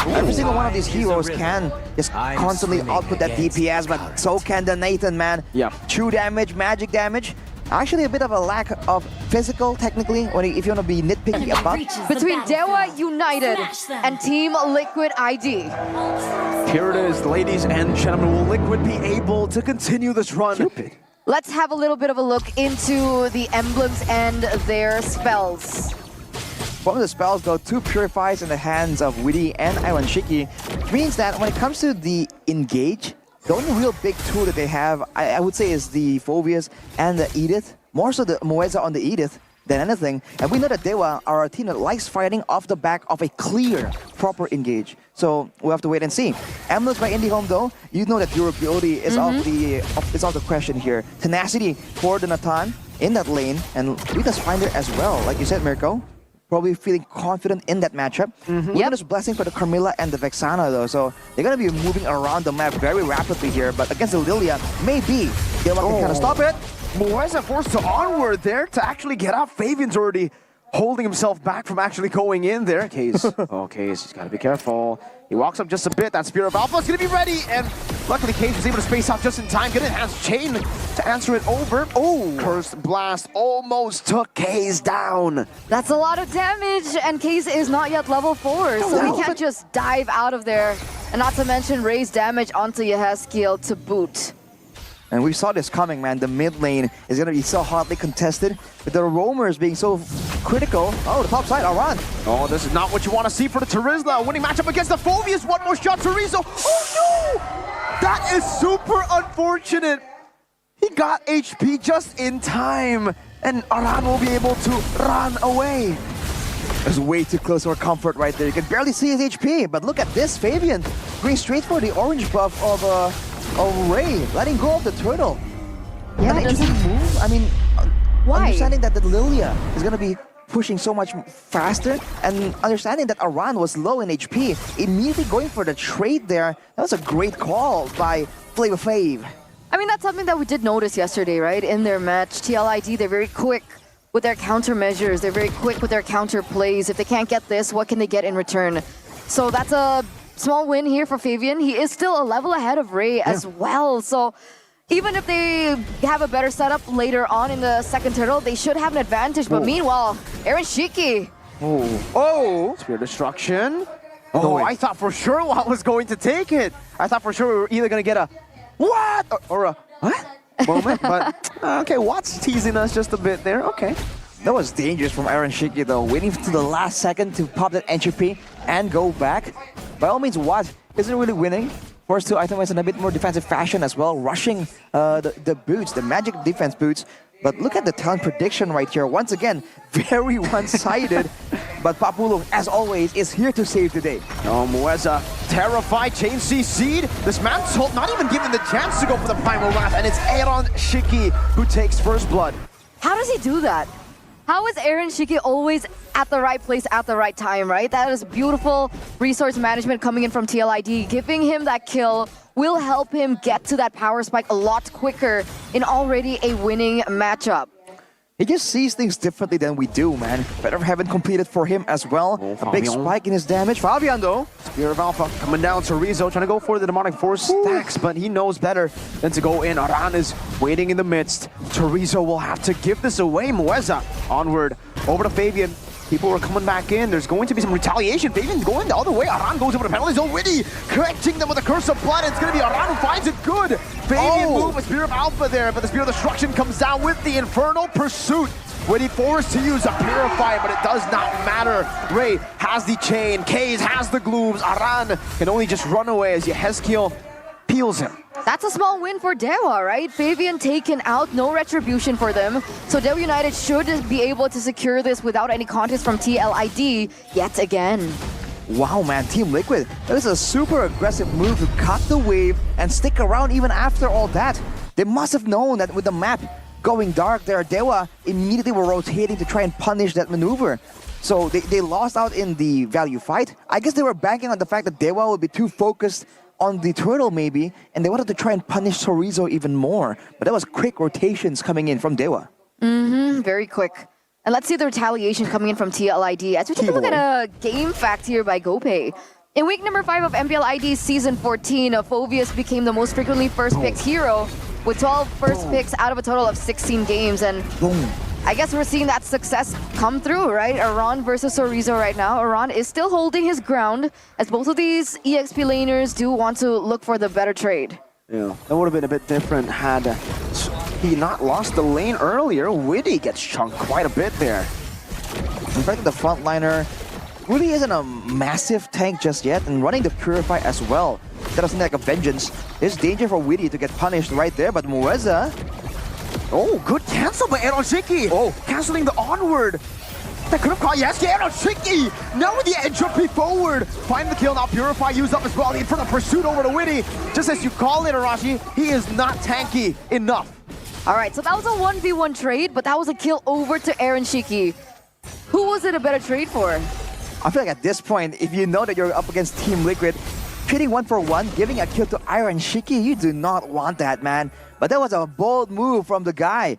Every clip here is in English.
Every single one of these heroes can just constantly output that DPS, but so can the Nathan, man. Yeah. True damage, magic damage. Actually, a bit of a lack of physical, technically, if you want to be nitpicky about. Between DEWA United and Team Liquid ID. Here it is, ladies and gentlemen. Will Liquid be able to continue this run? Cupid. Let's have a little bit of a look into the emblems and their spells. One of the spells, though, 2 Purifies in the hands of Witty and Iron Shiki, means that when it comes to the engage, the only real big tool that they have, I would say, is the Phobias and the Edith. More so the Moeza on the Edith than anything. And we know that DEWA are a team that likes fighting off the back of a clear, proper engage. So we'll have to wait and see. Emblems by IndyHome, though, you know that durability is off the question here. Tenacity for the Natan in that lane, and Rita's Finder as well. Like you said, Mirko, probably feeling confident in that matchup. Luminous Blessing for the Carmilla and the Vexana, though. So they're going to be moving around the map very rapidly here. But against the Lilia, maybe DEWA can kind of stop it. Moeza forced to onward there to actually get out. Fabian's already holding himself back from actually going in there. Case, Case, he's got to be careful. He walks up just a bit. That Spear of Alpha is going to be ready. And luckily, Case was able to space out just in time. Get an enhanced chain to answer it over. Oh, Cursed Blast almost took Case down. That's a lot of damage, and Case is not yet level 4, so he can't just dive out of there. And not to mention raise damage onto Yehezkiel to boot. And we saw this coming, man. The mid lane is going to be so hotly contested, with the roamers being so critical. Oh, the top side, Aran. Oh, this is not what you want to see for the Terizla. Winning matchup against the Phobias. One more shot, Terizo. Oh, no! That is super unfortunate. He got HP just in time, and Aran will be able to run away. It's way too close for comfort right there. You can barely see his HP, but look at this, Fabian going straight for the orange buff of Ray, letting go of the turtle. Yeah, an interesting move. I mean, why? Understanding that the Lilia is going to be pushing so much faster, and understanding that Aran was low in HP, immediately going for the trade there. That was a great call by Flavor Flav. I mean, that's something that we did notice yesterday, right? In their match, TLID, they're very quick with their countermeasures. They're very quick with their counter plays. If they can't get this, what can they get in return? So that's a small win here for Fabian. He is still a level ahead of Ray as well. So even if they have a better setup later on in the second turtle, they should have an advantage. But meanwhile, Aaron Shiki. Oh, Spear Destruction. Oh, I thought for sure I was going to take it. I thought for sure we were either going to get a what or a what moment. But okay, Watt's teasing us just a bit there. Okay. That was dangerous from Aaron Shiki, though, waiting to the last second to pop that entropy and go back. By all means, Watt isn't really winning. Forced to itemize in a bit more defensive fashion as well, rushing the boots, the magic defense boots. But look at the talent prediction right here. Once again, very one-sided. But Papulu, as always, is here to save the day. Oh, Moeza, terrified, chain CC'd. This man's not even given the chance to go for the Primal Wrath, and it's Aaron Shiki who takes first blood. How does he do that? How is Aaron Shiki always at the right place at the right time, right? That is beautiful resource management coming in from TLID. Giving him that kill will help him get to that power spike a lot quicker in already a winning matchup. He just sees things differently than we do, man. Better of Heaven completed for him as well. A big spike in his damage. Fabian, though. Spear of Alpha coming down. Terizo trying to go for the Demonic Force stacks, but he knows better than to go in. Aran is waiting in the midst. Terizo will have to give this away. Moeza onward over to Fabian. People are coming back in. There's going to be some retaliation. Fabian's going the other way. Aran goes over the penalties already, correcting them with a Curse of Blood. It's going to be Aran who finds it good. Fabian move a Spear of Alpha there, but the Spear of Destruction comes down with the Infernal Pursuit. When he forced to use a Purify, but it does not matter. Ray has the chain. Kaze has the glooms. Aran can only just run away as Yehezkiel peels him. That's a small win for DEWA, right? Fabian taken out, no retribution for them. So DEWA United should be able to secure this without any contest from TLID yet again. Wow, man, Team Liquid, that is a super aggressive move to cut the wave and stick around even after all that. They must have known that with the map going dark there, DEWA immediately were rotating to try and punish that maneuver. So they lost out in the value fight. I guess they were banking on the fact that DEWA would be too focused on the turtle maybe, and they wanted to try and punish Terizo even more. But that was quick rotations coming in from DEWA. Very quick. And let's see the retaliation coming in from TLID. As we take a look at a game fact here by GoPay. In week number 5 of MPL ID Season 14, Phoveus became the most frequently first-picked hero with 12 first picks out of a total of 16 games. And I guess we're seeing that success come through, right? Aran versus Orizo right now. Aran is still holding his ground as both of these EXP laners do want to look for the better trade. Yeah, that would have been a bit different had he not lost the lane earlier. Witty gets chunked quite a bit there. In fact, the frontliner really isn't a massive tank just yet, and running the Purify as well. That doesn't like a vengeance. There's danger for Witty to get punished right there, but Mueza... Oh, good cancel by Eronshiki! Oh, canceling the onward! That could have caught Yasuke. Eronshiki! Now with the entropy forward! Find the kill, now Purify used up as well. For the pursuit over to Witty. Just as you call it, Arashi, he is not tanky enough. Alright, so that was a 1v1 trade, but that was a kill over to Eronshiki. Who was it a better trade for? I feel like at this point, if you know that you're up against Team Liquid, trading 1-for-1, giving a kill to Eronshiki, you do not want that, man. But that was a bold move from the guy.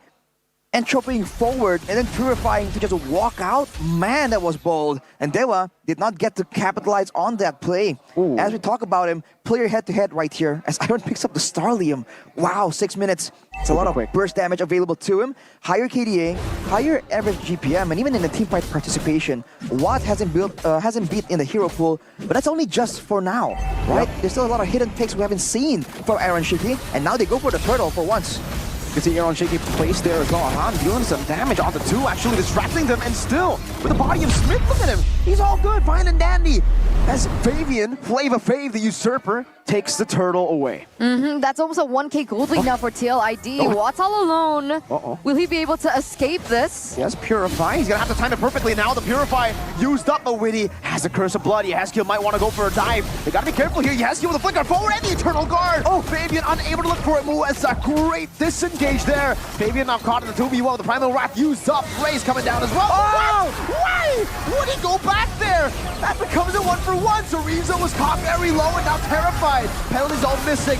Entropying forward and then Purifying to just walk out. Man, that was bold. And DEWA did not get to capitalize on that play. Ooh. As we talk about him, player head-to-head right here as Iron picks up the Starlium. Wow, 6 minutes. It's a lot of burst damage available to him. Higher KDA, higher average GPM, and even in the team fight participation. Watt hasn't beat in the hero pool, but that's only just for now, right? There's still a lot of hidden picks we haven't seen from Eronshiki, and now they go for the turtle for once. You can see Eronshiki placed there as well. Han dealing some damage on the 2, actually distracting them, and still, with the body of Smith, look at him. He's all good, fine and dandy. As Fabian, Flava Fave, the usurper, takes the turtle away. That's almost a 1k gold lead now for TLID. Watt's all alone. Will he be able to escape this? Yes, Purify. He's gonna have to time it perfectly now. The Purify used up, but Witty has a Curse of Blood. Yasuke might want to go for a dive. They gotta be careful here. Yasuke with a flicker forward and the Eternal Guard. Oh, Fabian unable to look for it. It's a great disengage there. Fabian now caught in the 2v1 with the Primal Wrath used up. Raze coming down as well. Oh! Why would he go back there? That becomes a 1-for-1. So Rizzo was caught very low and now terrified. Penalties all missing.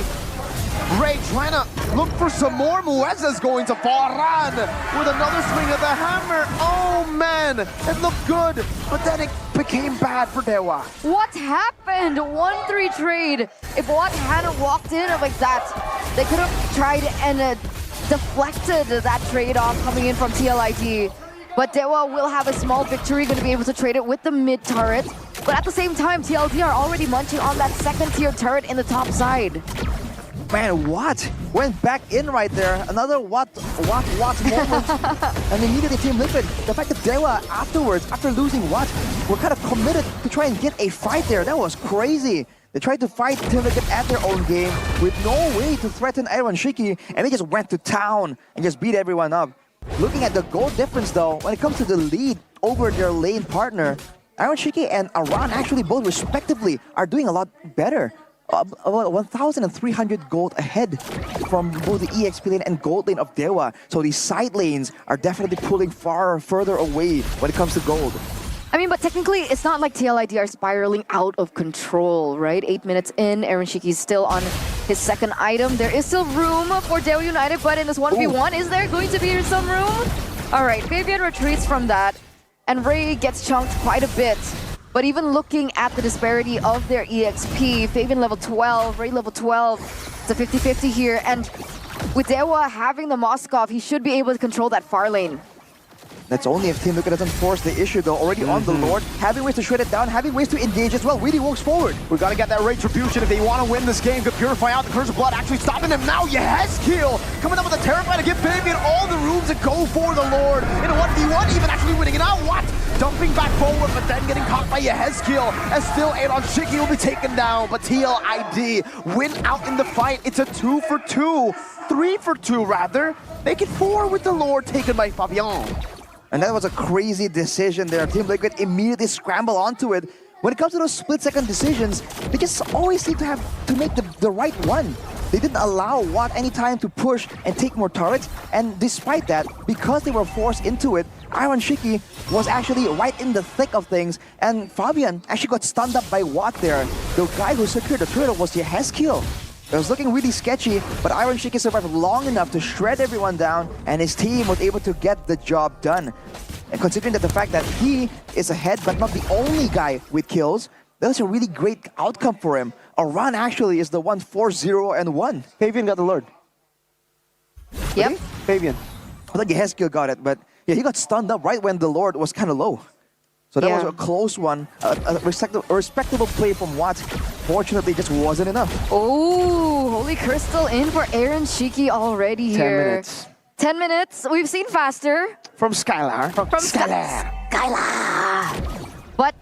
Ray trying to look for some more. Mueza's going to fall. Aran with another swing of the hammer. Oh man, it looked good, but then it became bad for DEWA. What happened? 1-3 trade. If Watt hadn't walked in like that, they could have tried and deflected that trade-off coming in from TLID. But DEWA will have a small victory, going to be able to trade it with the mid turret. But at the same time, TLD are already munching on that second-tier turret in the top side. Man, Watt went back in right there. Another Watt moment. And immediately Team Liquid, the fact that DEWA afterwards, after losing Watt, were kind of committed to try and get a fight there. That was crazy. They tried to fight Team Liquid at their own game with no way to threaten Eronshiki, and they just went to town and just beat everyone up. Looking at the goal difference though, when it comes to the lead over their lane partner, Eronshiki and Aran actually both respectively are doing a lot better. About 1,300 gold ahead from both the EXP lane and gold lane of DEWA. So these side lanes are definitely pulling further away when it comes to gold. I mean, but technically, it's not like TLID are spiraling out of control, right? 8 minutes in, Eronshiki still on his second item. There is still room for DEWA United, but in this 1v1, is there going to be some room? All right, Fabian retreats from that, and Ray gets chunked quite a bit. But even looking at the disparity of their EXP, Fabian level 12, Ray level 12, it's a 50-50 here. And with DEWA having the Moskov, he should be able to control that far lane. That's only if Team Liquid doesn't force the issue though. Already on the Lord, having ways to shred it down, having ways to engage as well. Witty walks forward. We gotta get that retribution if they want to win this game. Could Purify out the Curse of Blood, actually stopping them now. Kill coming up with a Terrify to give Fabian all the room to go for the Lord. In a 1v1, even actually winning it out. What? Dumping back forward, but then getting caught by Kill. As still Eronshiki will be taken down, but TLID win out in the fight. It's a 2-for-2. 3-for-2 rather. Make it 4 with the Lord taken by Fabian. And that was a crazy decision there. Team Liquid immediately scramble onto it. When it comes to those split-second decisions, they just always seem to have to make the right one. They didn't allow Watt any time to push and take more turrets. And despite that, because they were forced into it, Eronshiki was actually right in the thick of things. And Fabian actually got stunned up by Watt there. The guy who secured the turtle was Kill. It was looking really sketchy, but Eronshiki survived long enough to shred everyone down, and his team was able to get the job done. And considering that the fact that he is ahead, but not the only guy with kills, That was a really great outcome for him. Aran actually is the one 4-0-1. Fabian got the Lord. Yep. Fabian. I thought Yehezkiel got it, but yeah, he got stunned up right when the Lord was kind of low. So that was a close one. A respectable play from Watt. Fortunately, just wasn't enough. Oh, Holy Crystal in for Aaron Shiki already 10 here. minutes. 10 minutes. We've seen faster. From Skylar. From Skylar. But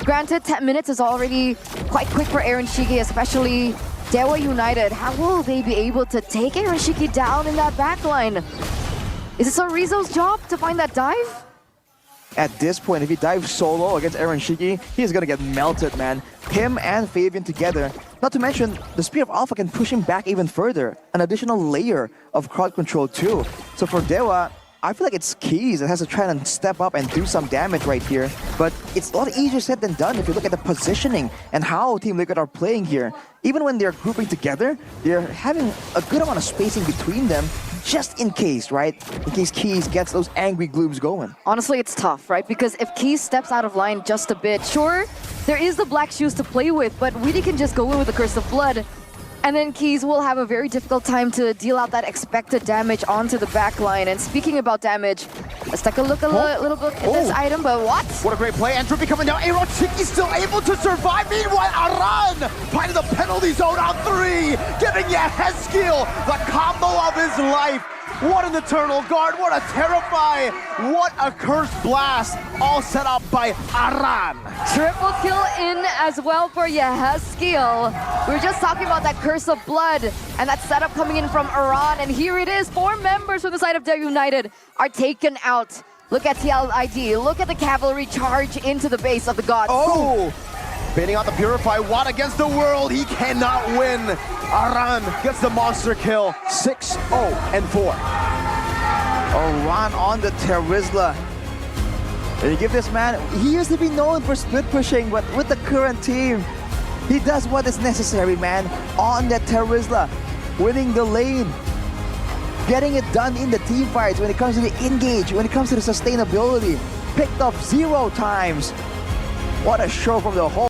granted, 10 minutes is already quite quick for Aaron Shiki, especially DEWA United. How will they be able to take Aaron Shiki down in that backline? Is it Sorizo's job to find that dive? At this point, if he dives solo against Aaron Shiki, he's gonna get melted, man. Him and Fabian together. Not to mention, the Spear of Alpha can push him back even further. An additional layer of crowd control too. So for DEWA, I feel like it's Keys that has to try and step up and do some damage right here. But it's a lot easier said than done if you look at the positioning and how Team Liquid are playing here. Even when they're grouping together, they're having a good amount of spacing between them, just in case, right? In case Keys gets those angry glooms going. Honestly, it's tough, right? Because if Keys steps out of line just a bit, sure, there is the black shoes to play with, but really can just go in with the Curse of Blood. And then Keys will have a very difficult time to deal out that expected damage onto the back line. And speaking about damage, let's take a look little bit at this item, but what? What a great play. Entropy coming down. Aaron Shiki still able to survive. Meanwhile, Aran finding the penalty zone on 3. Giving Yehezkiel the combo of his life. What an Eternal Guard. What a Terrify. What a Curse Blast. All set up by Aran. Triple kill in as well for Yehezkiel. We were just talking about that Curse of Blood and that setup coming in from Aran. And here it is. 4 members from the side of DEWA United are taken out. Look at TLID. Look at the cavalry charge into the base of the gods. Oh! Baiting out the Purify. Watt against the world. He cannot win. Aran gets the monster kill. 6-0-4. Aran on the Terizla. And you give this man, he used to be known for split pushing, but with the current team, he does what is necessary, man. On that Terizla, winning the lane, getting it done in the team fights when it comes to the engage, when it comes to the sustainability. Picked up 0 times. What a show from the whole